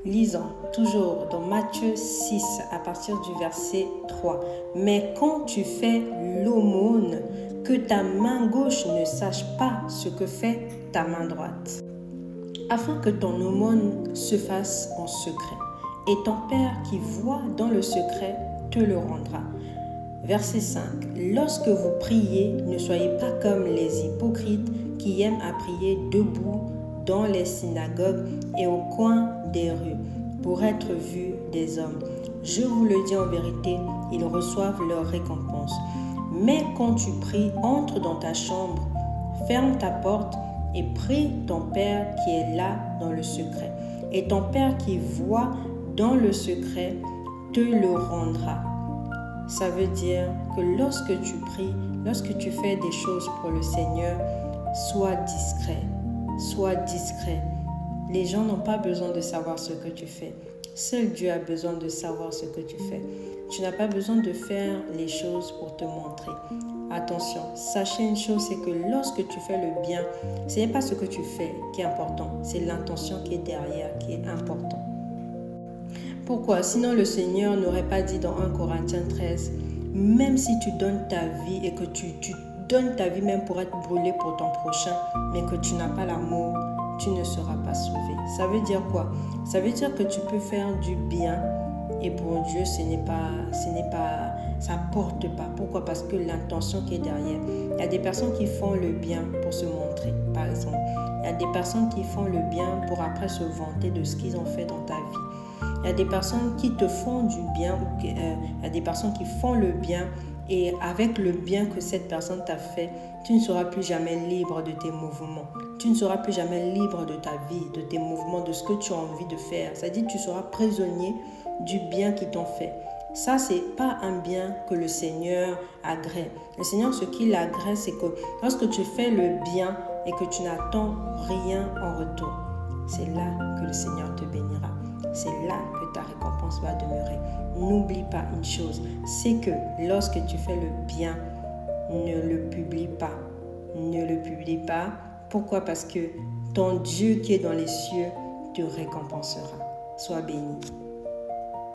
Lisons toujours dans Matthieu 6 à partir du verset 3. Mais quand tu fais l'aumône, que ta main gauche ne sache pas ce que fait ta main droite, afin que ton aumône se fasse en secret. Et ton Père qui voit dans le secret te le rendra. Verset 5. Lorsque vous priez, ne soyez pas comme les hypocrites qui aiment à prier debout dans les synagogues et au coin des rues pour être vus des hommes. Je vous le dis en vérité, ils reçoivent leur récompense. Mais quand tu pries, entre dans ta chambre, ferme ta porte et prie ton Père qui est là dans le secret. Et ton Père qui voit dans le secret te le rendra. Ça veut dire que lorsque tu pries, lorsque tu fais des choses pour le Seigneur, sois discret. Sois discret. Les gens n'ont pas besoin de savoir ce que tu fais. Seul Dieu a besoin de savoir ce que tu fais. Tu n'as pas besoin de faire les choses pour te montrer. Attention, sachez une chose, c'est que lorsque tu fais le bien, ce n'est pas ce que tu fais qui est important, c'est l'intention qui est derrière qui est important. Pourquoi? Sinon le Seigneur n'aurait pas dit dans 1 Corinthiens 13, même si tu donnes ta vie et que tu donnes ta vie même pour être brûlé pour ton prochain, mais que tu n'as pas l'amour, tu ne seras pas sauvé. Ça veut dire quoi? Ça veut dire que tu peux faire du bien et pour Dieu, ça porte pas. Pourquoi? Parce que l'intention qui est derrière. Il y a des personnes qui font le bien pour se montrer, par exemple. Il y a des personnes qui font le bien pour après se vanter de ce qu'ils ont fait dans ta vie. Il y a des personnes qui te font du bien, il y a des personnes qui font le bien et avec le bien que cette personne t'a fait, tu ne seras plus jamais libre de tes mouvements. Tu ne seras plus jamais libre de ta vie, de tes mouvements, de ce que tu as envie de faire. C'est-à-dire que tu seras prisonnier du bien qu'ils t'ont fait. Ça, ce n'est pas un bien que le Seigneur agrée. Le Seigneur, ce qu'il agrée, c'est que lorsque tu fais le bien et que tu n'attends rien en retour, c'est là que le Seigneur te bénira. C'est là que ta récompense va demeurer. N'oublie pas une chose, c'est que lorsque tu fais le bien, ne le publie pas. Ne le publie pas. Pourquoi? Parce que ton Dieu qui est dans les cieux te récompensera. Sois béni.